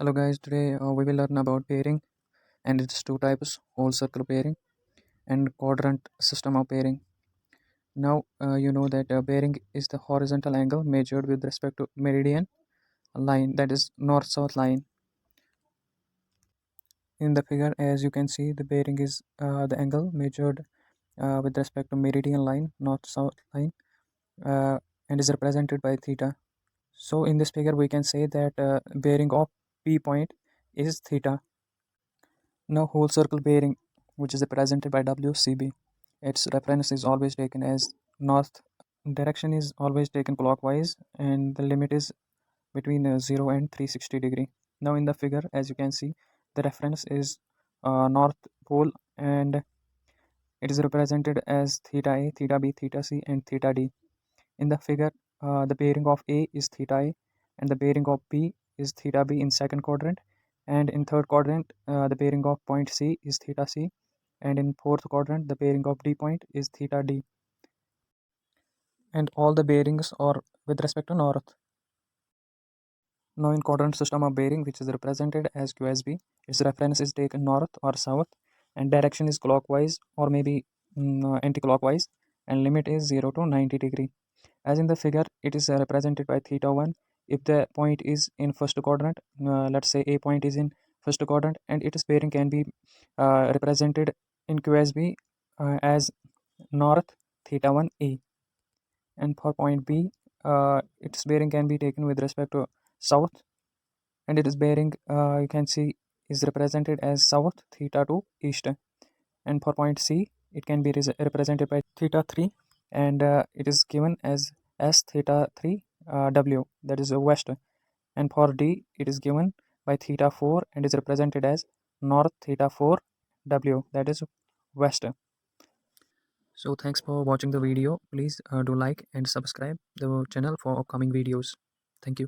Hello guys, today we will learn about bearing, and its two types: whole circle bearing and quadrant system of bearing. Now you know that bearing is the horizontal angle measured with respect to meridian line, that is north-south line. In the figure, as you can see, the bearing is the angle measured with respect to meridian line, north-south line, uh, and is represented by theta. So in this figure we can say that bearing of P point is theta. Now whole circle bearing, which is represented by WCB, its reference is always taken as north. Direction is always taken clockwise, and the limit is between 0 and 360 degree. Now in the figure, as you can see, the reference is north pole, and it is represented as theta A, theta B, theta C, and theta D. In the figure, the bearing of A is theta A, and the bearing of B is theta B in second quadrant, and in third quadrant the bearing of point C is theta C, and in fourth quadrant the bearing of D point is theta D, and all the bearings are with respect to north. Now in quadrant system of bearing, which is represented as QSB, its reference is taken north or south, and direction is clockwise or maybe anti-clockwise, and limit is 0 to 90 degree. As in the figure, it is represented by theta 1 if the point is in first quadrant. Let's say A point is in first quadrant, and its bearing can be represented in QSB as north theta 1 A. And for point B, its bearing can be taken with respect to south, and its bearing you can see is represented as south theta 2 east. And for point C, it can be represented by theta 3, and it is given as S theta 3 W, that is west. And for D, it is given by theta 4 and is represented as north theta 4 W, that is west. So thanks for watching the video. Please do like and subscribe the channel for upcoming videos. Thank you.